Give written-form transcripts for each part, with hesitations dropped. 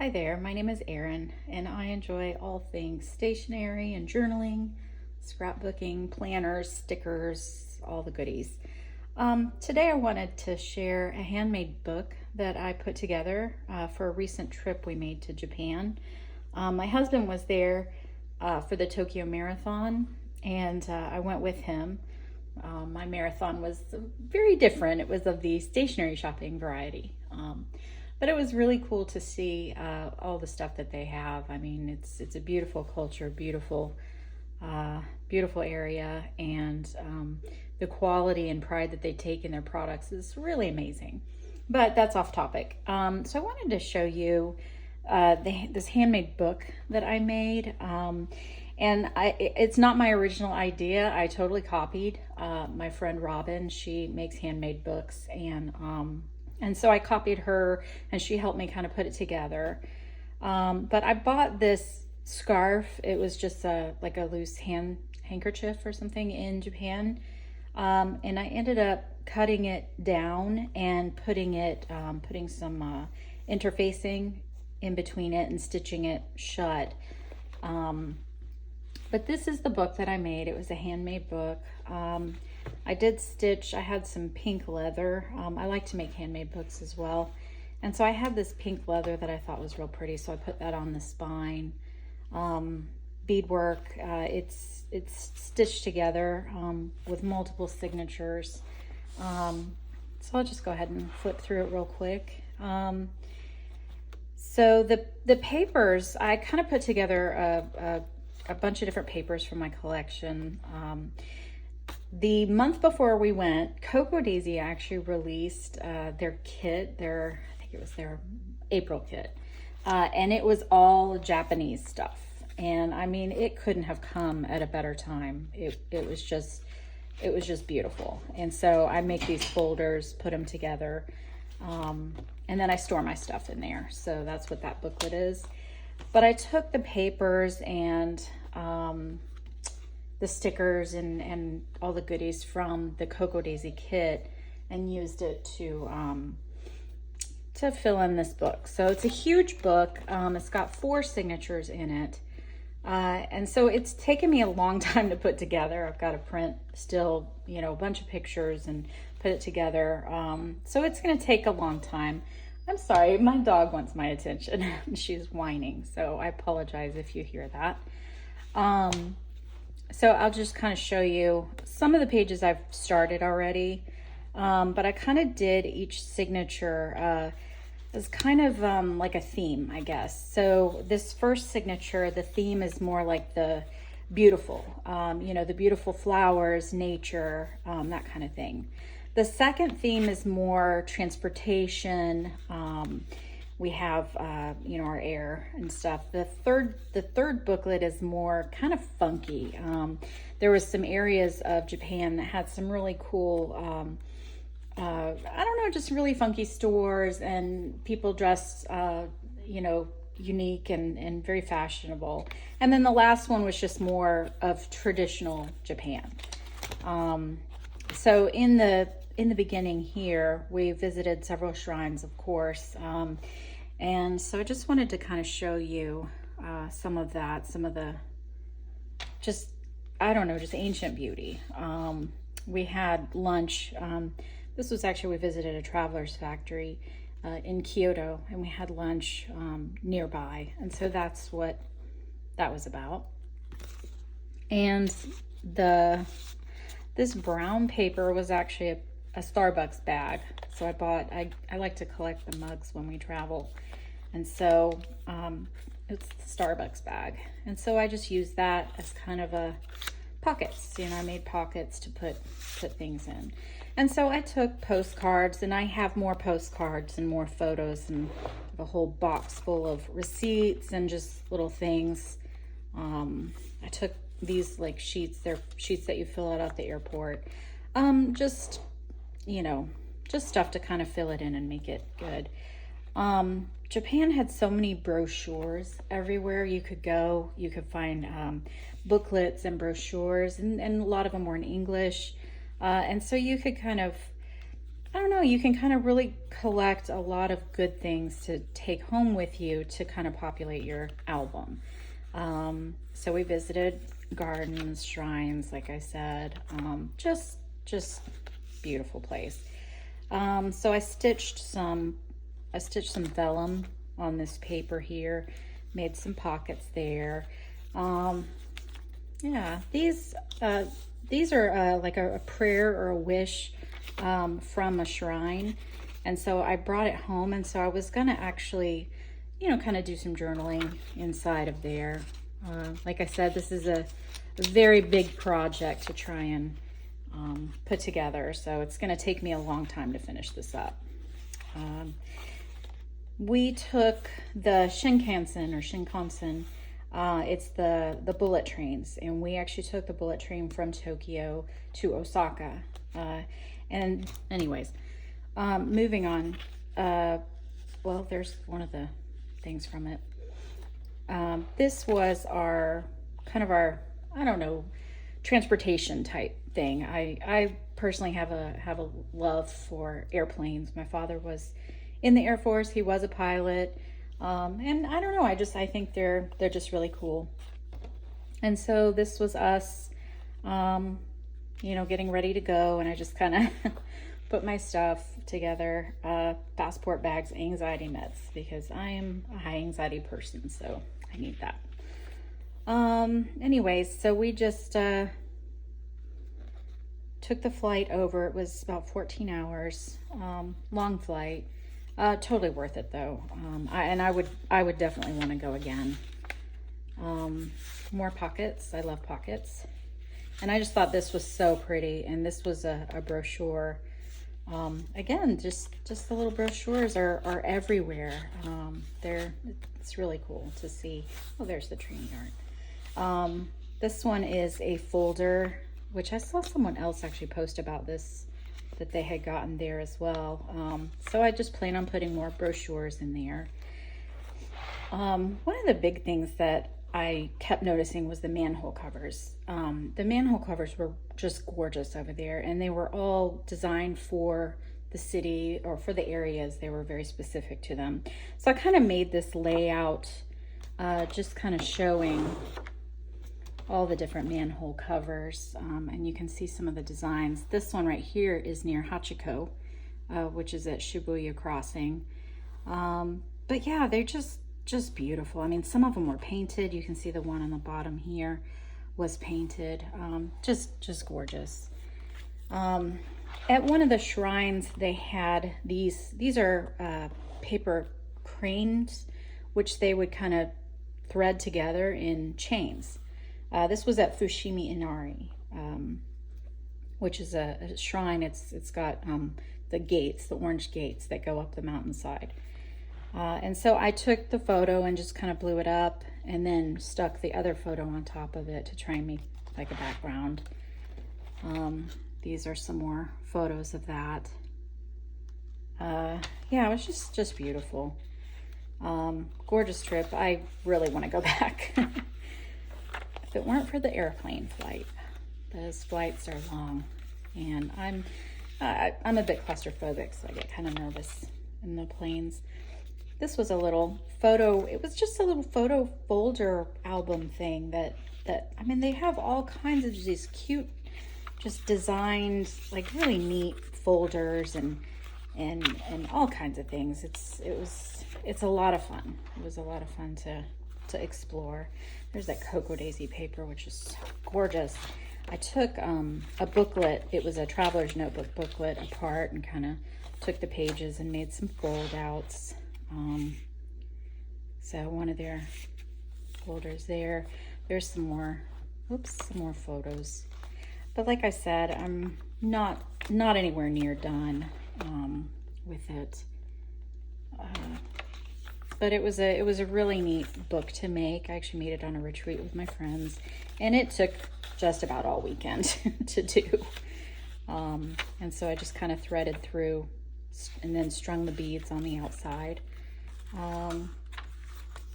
Hi there, my name is Erin, and I enjoy all things stationery and journaling, scrapbooking, planners, stickers, all the goodies. Today I wanted to share a handmade book that I put together for a recent trip we made to Japan. My husband was there for the Tokyo Marathon, and I went with him. My marathon was very different. It was of the stationery shopping variety. But it was really cool to see all the stuff that they have. I mean, it's a beautiful culture, beautiful area, and the quality and pride that they take in their products is really amazing. But that's off topic. So I wanted to show you this handmade book that I made. It's not my original idea. I totally copied my friend Robin. She makes handmade books, and so I copied her, and she helped me kind of put it together. But I bought this scarf. It was just like a loose handkerchief or something in Japan. And I ended up cutting it down and putting some interfacing in between it and stitching it shut. But this is the book that I made. It was a handmade book. I had some pink leather. I like to make handmade books as well. And so I had this pink leather that I thought was real pretty, so I put that on the spine. Beadwork, it's stitched together with multiple signatures. So I'll just go ahead and flip through it real quick. So the papers, I kind of put together a bunch of different papers from my collection. The month before we went, Cocoa Daisy actually released their kit, I think it was their April kit, and it was all Japanese stuff. And I mean, it couldn't have come at a better time. It was just beautiful. And so I make these folders, put them together, and then I store my stuff in there. So that's what that booklet is. But I took the papers and the stickers and all the goodies from the Cocoa Daisy kit and used it to fill in this book. So it's a huge book. It's got 4 signatures in it. And so it's taken me a long time to put together. I've got to print still, a bunch of pictures and put it together. So it's going to take a long time. I'm sorry, my dog wants my attention. She's whining, so I apologize if you hear that. So I'll just kind of show you some of the pages I've started already, but I kind of did each signature as kind of like a theme, I guess. So this first signature, the theme is more like the beautiful, the beautiful flowers, nature, that kind of thing. The second theme is more transportation. We have, our air and stuff. The third booklet is more kind of funky. There was some areas of Japan that had some really cool, just really funky stores and people dressed, unique and very fashionable. And then the last one was just more of traditional Japan. So in the beginning here, we visited several shrines, of course. And so I just wanted to kind of show you some of the just ancient beauty. We had lunch. This was actually, we visited a traveler's factory in Kyoto, and we had lunch nearby. And so that's what that was about. And this brown paper was actually a Starbucks bag. So I like to collect the mugs when we travel. And so it's the Starbucks bag. And so I just used that as kind of a pockets. I made pockets to put things in. And so I took postcards, and I have more postcards and more photos and a whole box full of receipts and just little things. I took these like sheets. They're sheets that you fill out at the airport. Just stuff to kind of fill it in and make it good. Japan had so many brochures everywhere you could go. You could find booklets and brochures, and a lot of them were in English. And so you could kind of I don't know, you can kind of really collect a lot of good things to take home with you to kind of populate your album. So we visited gardens, shrines, like I said, just beautiful place. So I stitched some vellum on this paper here, made some pockets there. Yeah, these are like a prayer or a wish from a shrine, and so I brought it home, and so I was gonna actually, you know, kind of do some journaling inside of there. Like I said, this is a very big project to try and put together, so it's gonna take me a long time to finish this up. We took the Shinkansen, it's the bullet trains, and we actually took the bullet train from Tokyo to Osaka. And anyways, moving on, well, there's one of the things from it. This was our, I don't know, transportation type thing. I personally have a love for airplanes. My father was in the Air Force. He was a pilot. And I don't know, I think they're just really cool. And so this was us, you know, getting ready to go, and I just kind of put my stuff together, passport bags, anxiety meds, because I am a high anxiety person, so I need that. Anyways, so we just took the flight over. It was about 14 hours, long flight. Totally worth it though. I would definitely want to go again. More pockets. I love pockets. And I just thought this was so pretty. And this was a brochure. Again, just the little brochures are everywhere. It's really cool to see. Oh, there's the train yard. This one is a folder, which I saw someone else actually post about this, that they had gotten there as well. So I just plan on putting more brochures in there. One of the big things that I kept noticing was the manhole covers. The manhole covers were just gorgeous over there, and they were all designed for the city or for the areas. They were very specific to them. So I kind of made this layout, just kind of showing all the different manhole covers, and you can see some of the designs. This one right here is near Hachiko, which is at Shibuya Crossing. But yeah, they're just beautiful. I mean, some of them were painted. You can see the one on the bottom here was painted. Just gorgeous. At one of the shrines, they had these are paper cranes, which they would kind of thread together in chains. This was at Fushimi Inari, which is a shrine. It's got the gates, the orange gates that go up the mountainside. And so I took the photo and just kind of blew it up, and then stuck the other photo on top of it to try and make like a background. These are some more photos of that. Yeah, it was just beautiful. Gorgeous trip. I really want to go back. If it weren't for the airplane flight, those flights are long, and I'm a bit claustrophobic, so I get kind of nervous in the planes. This was a little photo. It was just a little photo folder album thing that I mean, they have all kinds of these cute, just designed, like really neat folders and all kinds of things. It's a lot of fun. It was a lot of fun to explore. There's that cocoa daisy paper, which is so gorgeous. I took a booklet. It was a traveler's notebook booklet apart, and kind of took the pages and made some fold outs. So one of their folders there. There's some more photos. But like I said, I'm not anywhere near done with it. But it was a really neat book to make. I actually made it on a retreat with my friends, and it took just about all weekend to do. And so I just kind of threaded through and then strung the beads on the outside.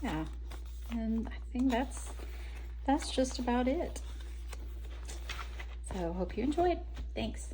Yeah, and I think that's just about it. So hope you enjoyed. Thanks.